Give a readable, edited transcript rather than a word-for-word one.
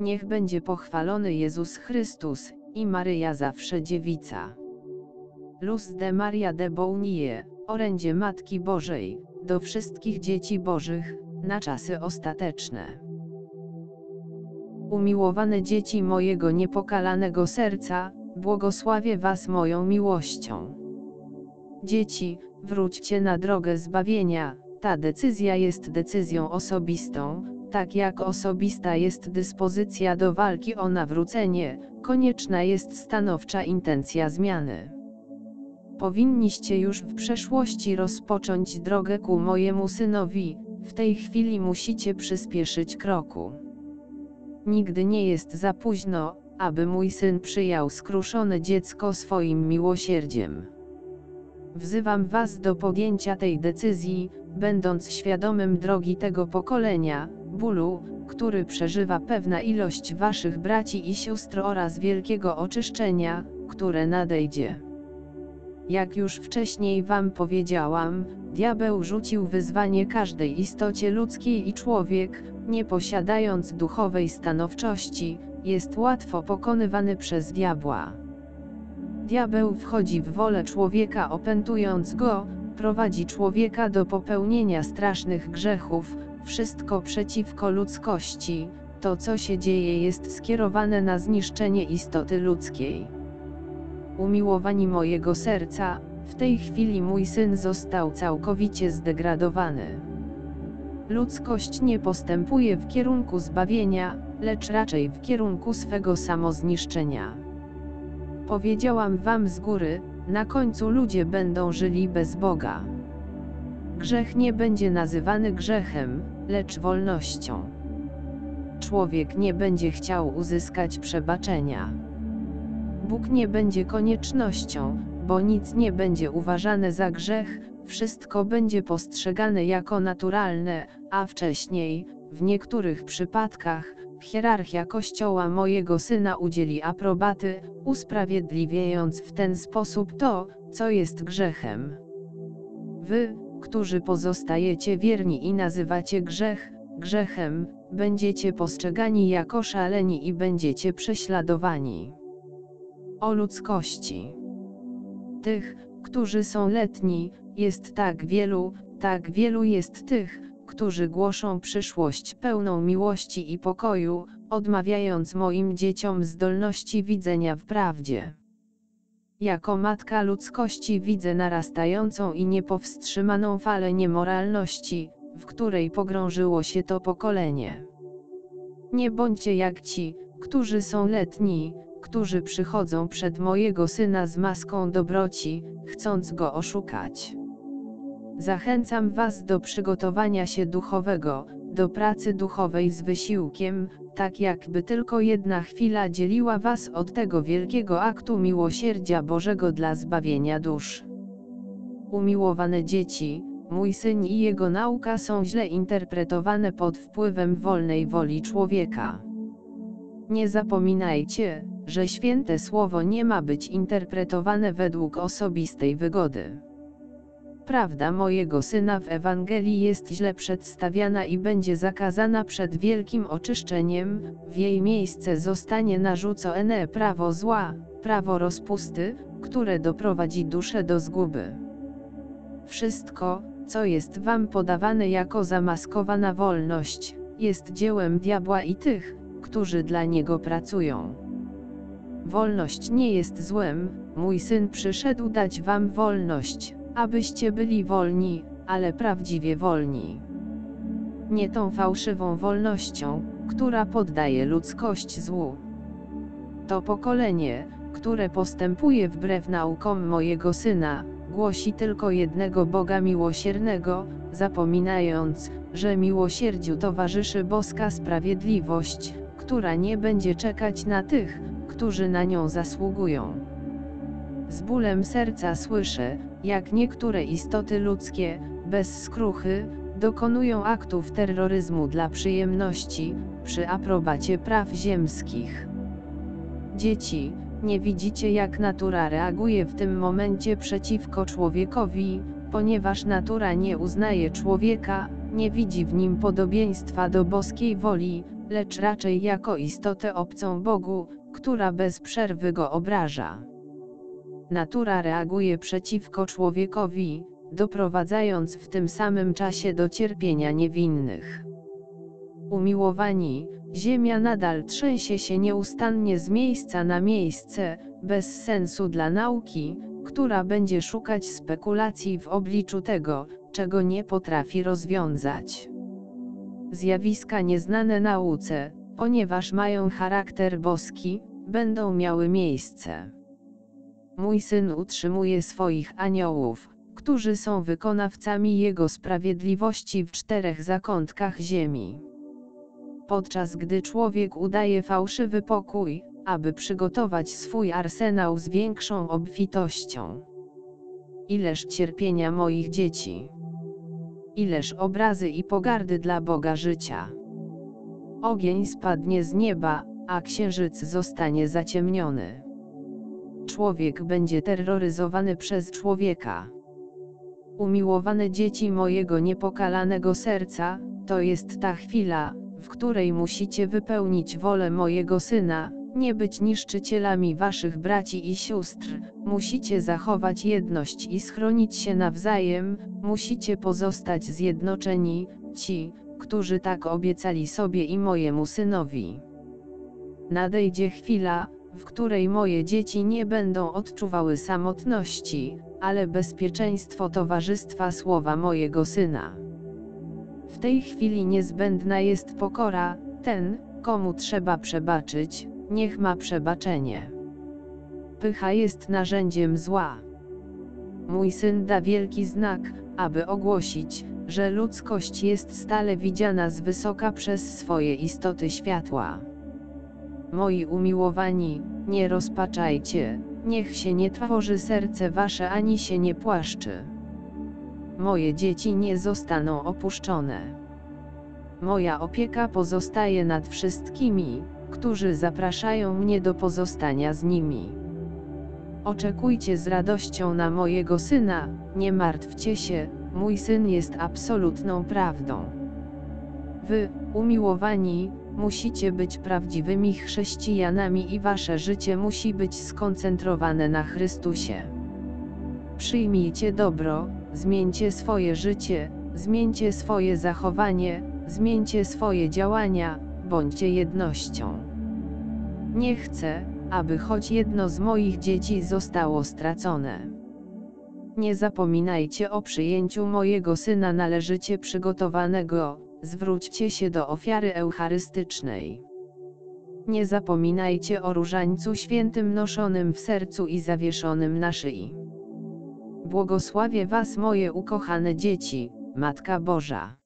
Niech będzie pochwalony Jezus Chrystus, i Maryja zawsze dziewica. Luz de Maria de Bounie, orędzie Matki Bożej, do wszystkich dzieci Bożych, na czasy ostateczne. Umiłowane dzieci mojego niepokalanego serca, błogosławię was moją miłością. Dzieci, wróćcie na drogę zbawienia, ta decyzja jest decyzją osobistą, tak jak osobista jest dyspozycja do walki o nawrócenie, konieczna jest stanowcza intencja zmiany. Powinniście już w przeszłości rozpocząć drogę ku mojemu synowi, w tej chwili musicie przyspieszyć kroku. Nigdy nie jest za późno, aby mój syn przyjął skruszone dziecko swoim miłosierdziem. Wzywam was do podjęcia tej decyzji, będąc świadomym drogi tego pokolenia, bólu, który przeżywa pewna ilość waszych braci i sióstr oraz wielkiego oczyszczenia, które nadejdzie. Jak już wcześniej wam powiedziałam, diabeł rzucił wyzwanie każdej istocie ludzkiej i człowiek, nie posiadając duchowej stanowczości, jest łatwo pokonywany przez diabła. Diabeł wchodzi w wolę człowieka opętując go, prowadzi człowieka do popełnienia strasznych grzechów, wszystko przeciwko ludzkości, to co się dzieje jest skierowane na zniszczenie istoty ludzkiej. Umiłowani mojego serca, w tej chwili mój syn został całkowicie zdegradowany. Ludzkość nie postępuje w kierunku zbawienia, lecz raczej w kierunku swego samozniszczenia. Powiedziałam wam z góry, na końcu ludzie będą żyli bez Boga. Grzech nie będzie nazywany grzechem, lecz wolnością. Człowiek nie będzie chciał uzyskać przebaczenia. Bóg nie będzie koniecznością, bo nic nie będzie uważane za grzech, wszystko będzie postrzegane jako naturalne, a wcześniej, w niektórych przypadkach, hierarchia Kościoła mojego syna udzieli aprobaty, usprawiedliwiając w ten sposób to, co jest grzechem. Wy, którzy pozostajecie wierni i nazywacie grzech grzechem, będziecie postrzegani jako szaleni i będziecie prześladowani. O ludzkości! Tych, którzy są letni, jest tak wielu jest tych, którzy głoszą przyszłość pełną miłości i pokoju, odmawiając moim dzieciom zdolności widzenia w prawdzie. Jako matka ludzkości widzę narastającą i niepowstrzymaną falę niemoralności, w której pogrążyło się to pokolenie. Nie bądźcie jak ci, którzy są letni, którzy przychodzą przed mojego syna z maską dobroci, chcąc go oszukać. Zachęcam was do przygotowania się duchowego, do pracy duchowej z wysiłkiem, tak jakby tylko jedna chwila dzieliła was od tego wielkiego aktu miłosierdzia Bożego dla zbawienia dusz. Umiłowane dzieci, mój syn i jego nauka są źle interpretowane pod wpływem wolnej woli człowieka. Nie zapominajcie, że święte słowo nie ma być interpretowane według osobistej wygody. Prawda mojego syna w Ewangelii jest źle przedstawiana i będzie zakazana przed wielkim oczyszczeniem, w jej miejsce zostanie narzucone prawo zła, prawo rozpusty, które doprowadzi duszę do zguby. Wszystko, co jest wam podawane jako zamaskowana wolność, jest dziełem diabła i tych, którzy dla niego pracują. Wolność nie jest złem, mój syn przyszedł dać wam wolność, abyście byli wolni, ale prawdziwie wolni. Nie tą fałszywą wolnością, która poddaje ludzkość złu. To pokolenie, które postępuje wbrew naukom mojego syna, głosi tylko jednego Boga miłosiernego, zapominając, że miłosierdziu towarzyszy boska sprawiedliwość, która nie będzie czekać na tych, którzy na nią zasługują. Z bólem serca słyszę, jak niektóre istoty ludzkie, bez skruchy, dokonują aktów terroryzmu dla przyjemności, przy aprobacie praw ziemskich. Dzieci, nie widzicie jak natura reaguje w tym momencie przeciwko człowiekowi, ponieważ natura nie uznaje człowieka, nie widzi w nim podobieństwa do boskiej woli, lecz raczej jako istotę obcą Bogu, która bez przerwy go obraża. Natura reaguje przeciwko człowiekowi, doprowadzając w tym samym czasie do cierpienia niewinnych. Umiłowani, ziemia nadal trzęsie się nieustannie z miejsca na miejsce, bez sensu dla nauki, która będzie szukać spekulacji w obliczu tego, czego nie potrafi rozwiązać. Zjawiska nieznane nauce, ponieważ mają charakter boski, będą miały miejsce. Mój Syn utrzymuje swoich aniołów, którzy są wykonawcami Jego sprawiedliwości w 4 zakątkach ziemi. Podczas gdy człowiek udaje fałszywy pokój, aby przygotować swój arsenał z większą obfitością. Ileż cierpienia moich dzieci! Ileż obrazy i pogardy dla Boga życia! Ogień spadnie z nieba, a księżyc zostanie zaciemniony. Człowiek będzie terroryzowany przez człowieka. Umiłowane dzieci mojego niepokalanego serca, to jest ta chwila, w której musicie wypełnić wolę mojego Syna, nie być niszczycielami waszych braci i sióstr, musicie zachować jedność i schronić się nawzajem, musicie pozostać zjednoczeni, ci, którzy tak obiecali sobie i mojemu Synowi. Nadejdzie chwila, w której moje dzieci nie będą odczuwały samotności, ale bezpieczeństwo towarzystwa słowa mojego Syna. W tej chwili niezbędna jest pokora, ten, komu trzeba przebaczyć, niech ma przebaczenie. Pycha jest narzędziem zła. Mój Syn da wielki znak, aby ogłosić, że ludzkość jest stale widziana z wysoka przez swoje istoty światła. Moi umiłowani, nie rozpaczajcie, niech się nie trwoży serce wasze ani się nie płaszczy. Moje dzieci nie zostaną opuszczone. Moja opieka pozostaje nad wszystkimi, którzy zapraszają mnie do pozostania z nimi. Oczekujcie z radością na mojego Syna, nie martwcie się, mój Syn jest absolutną prawdą. Wy, umiłowani, musicie być prawdziwymi chrześcijanami i wasze życie musi być skoncentrowane na Chrystusie. Przyjmijcie dobro, zmieńcie swoje życie, zmieńcie swoje zachowanie, zmieńcie swoje działania, bądźcie jednością. Nie chcę, aby choć jedno z moich dzieci zostało stracone. Nie zapominajcie o przyjęciu mojego Syna należycie przygotowanego, zwróćcie się do ofiary eucharystycznej. Nie zapominajcie o różańcu świętym noszonym w sercu i zawieszonym na szyi. Błogosławię was moje ukochane dzieci, Matka Boża.